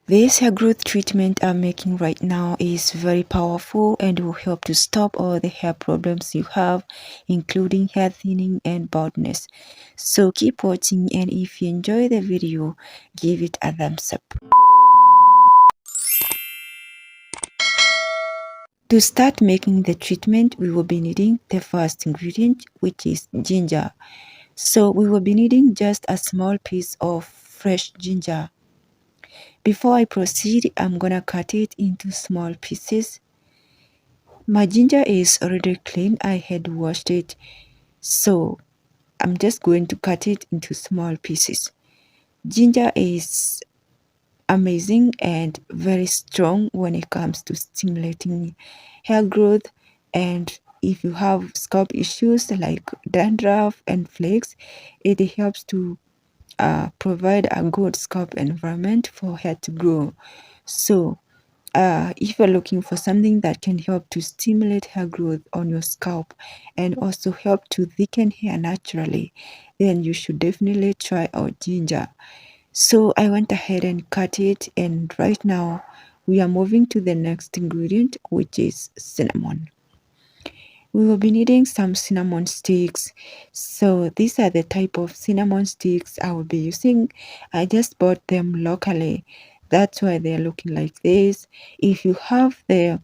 This hair growth treatment I'm making right now is very powerful and will help to stop all the hair problems you have, including hair thinning and baldness. So keep watching, and if you enjoy the video, give it a thumbs up. To start making the treatment, we will be needing the first ingredient, which is ginger. So we will be needing just a small piece of fresh ginger. Before I proceed, I'm gonna cut it into small pieces. My ginger is already clean. I had washed it, so I'm just going to cut it into small pieces. Ginger is amazing and very strong when it comes to stimulating hair growth, and if you have scalp issues like dandruff and flakes, it helps to provide a good scalp environment for hair to grow. So if you're looking for something that can help to stimulate hair growth on your scalp and also help to thicken hair naturally, then you should definitely try out ginger. So I went ahead and cut it, and right now we are moving to the next ingredient, which is cinnamon. We will be needing some cinnamon sticks. So these are the type of cinnamon sticks I will be using. I just bought them locally. That's why they're looking like this. If you have the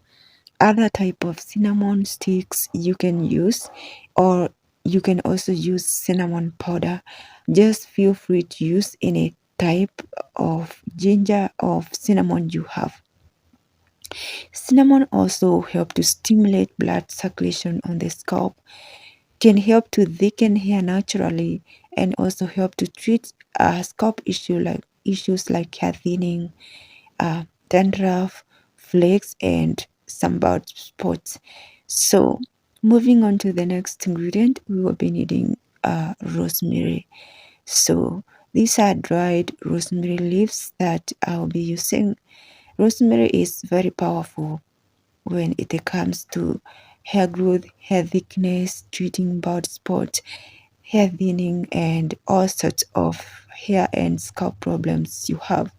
other type of cinnamon sticks you can use, or you can also use cinnamon powder, just feel free to use any type of ginger or cinnamon you have. Cinnamon also help to stimulate blood circulation on the scalp, can help to thicken hair naturally, and also help to treat scalp issues like hair thinning, dandruff, flakes, and some bald spots. So moving on to the next ingredient, we will be needing rosemary. So these are dried rosemary leaves that I'll be using. Rosemary is very powerful when it comes to hair growth, hair thickness, treating bald spots, hair thinning, and all sorts of hair and scalp problems you have.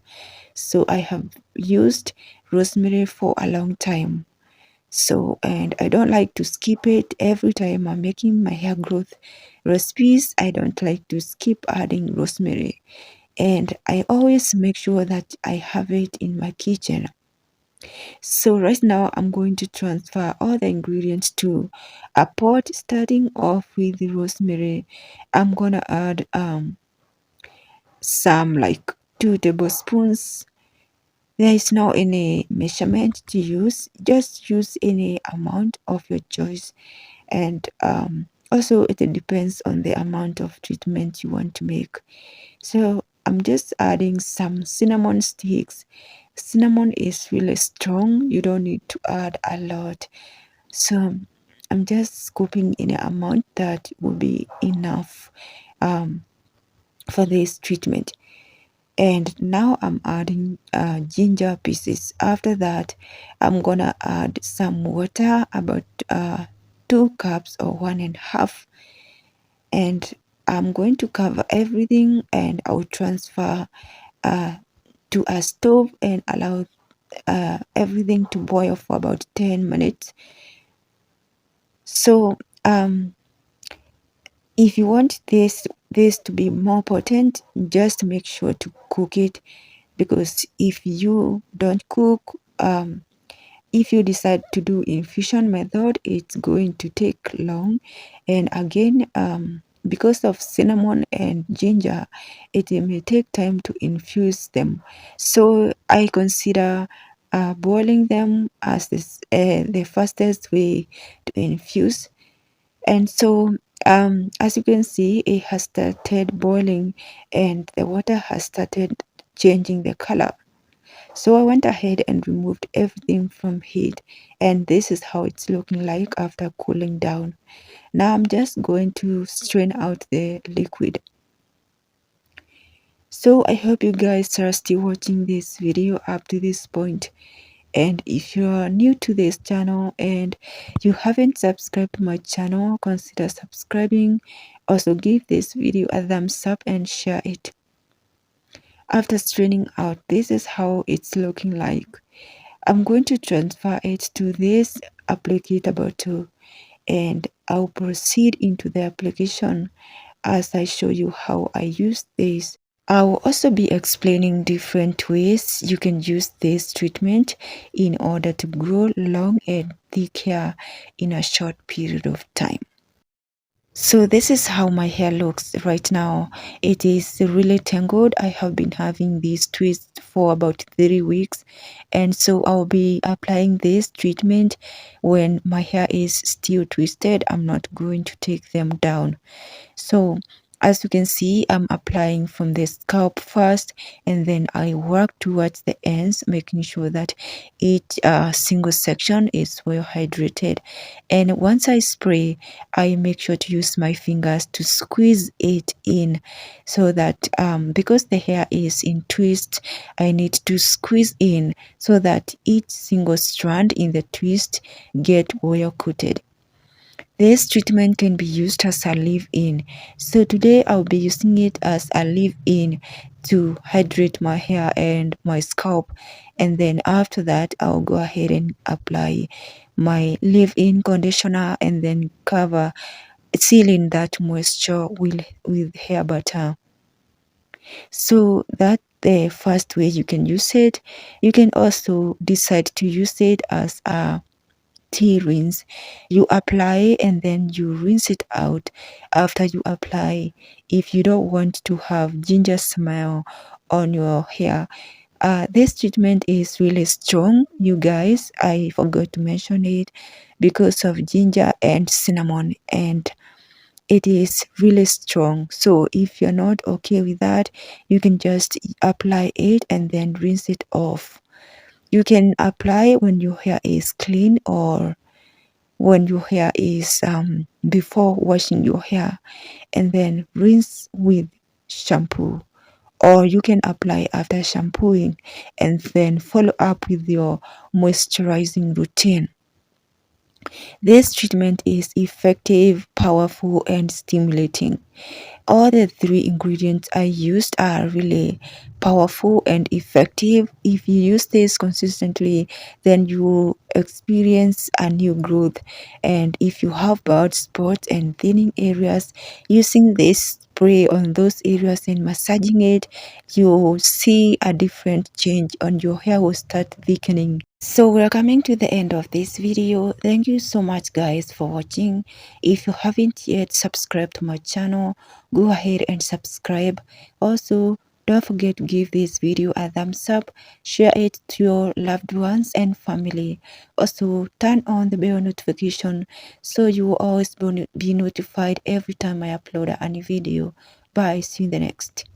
So I have used rosemary for a long time. So, and I don't like to skip it every time I'm making my hair growth recipes. I don't like to skip adding rosemary. And I always make sure that I have it in my kitchen. So right now I'm going to transfer all the ingredients to a pot, starting off with the rosemary. I'm gonna add some like 2 tablespoons. There is no any measurement to use, just use any amount of your choice. And also it depends on the amount of treatment you want to make. So I'm just adding some cinnamon sticks. Cinnamon is really strong, you don't need to add a lot. So I'm just scooping in an amount that will be enough for this treatment. And now I'm adding ginger pieces. After that, I'm gonna add some water, about 2 cups or 1.5, and I'm going to cover everything, and I'll transfer to a stove and allow everything to boil for about 10 minutes. So if you want this to be more potent, just make sure to cook it, because if you don't cook, if you decide to do infusion method, it's going to take long. And again, because of cinnamon and ginger, it may take time to infuse them. So I consider boiling them as the fastest way to infuse. And so as you can see, it has started boiling and the water has started changing the color. So I went ahead and removed everything from heat, and this is how it's looking like after cooling down. Now I'm just going to strain out the liquid. So I hope you guys are still watching this video up to this point. And if you are new to this channel and you haven't subscribed to my channel, consider subscribing. Also give this video a thumbs up and share it. After straining out, this is how it's looking like. I'm going to transfer it to this applicator bottle, and I'll proceed into the application as I show you how I use this. I will also be explaining different ways you can use this treatment in order to grow long and thick hair in a short period of time. So this is how my hair looks right now. It is really tangled. I have been having these twists for about 3 weeks, and so I'll be applying this treatment when my hair is still twisted. I'm not going to take them down. So as you can see, I'm applying from the scalp first, and then I work towards the ends, making sure that each single section is well hydrated. And once I spray, I make sure to use my fingers to squeeze it in, so that because the hair is in twist, I need to squeeze in so that each single strand in the twist get well coated. This treatment can be used as a leave-in. So today I'll be using it as a leave-in to hydrate my hair and my scalp. And then after that, I'll go ahead and apply my leave-in conditioner and then cover, sealing that moisture with hair butter. So that's the first way you can use it. You can also decide to use it as a tea rinse. You apply and then you rinse it out after you apply. If you don't want to have ginger smell on your hair, this treatment is really strong, you guys. I forgot to mention it because of ginger and cinnamon, and it is really strong. So if you're not okay with that, you can just apply it and then rinse it off. You can apply when your hair is clean or when your hair is before washing your hair, and then rinse with shampoo, or you can apply after shampooing and then follow up with your moisturizing routine. This treatment is effective, powerful, and stimulating. All the 3 ingredients I used are really powerful and effective. If you use this consistently, then you will experience a new growth. And if you have bald spots and thinning areas, using this spray on those areas and massaging it, you will see a different change and your hair will start thickening. So we're coming to the end of this video. Thank you so much guys for watching. If you haven't yet subscribed to my channel, go ahead and subscribe. Also, don't forget to give this video a thumbs up, share it to your loved ones and family. Also, turn on the bell notification so you will always be notified every time I upload a new video. Bye, see you in the next.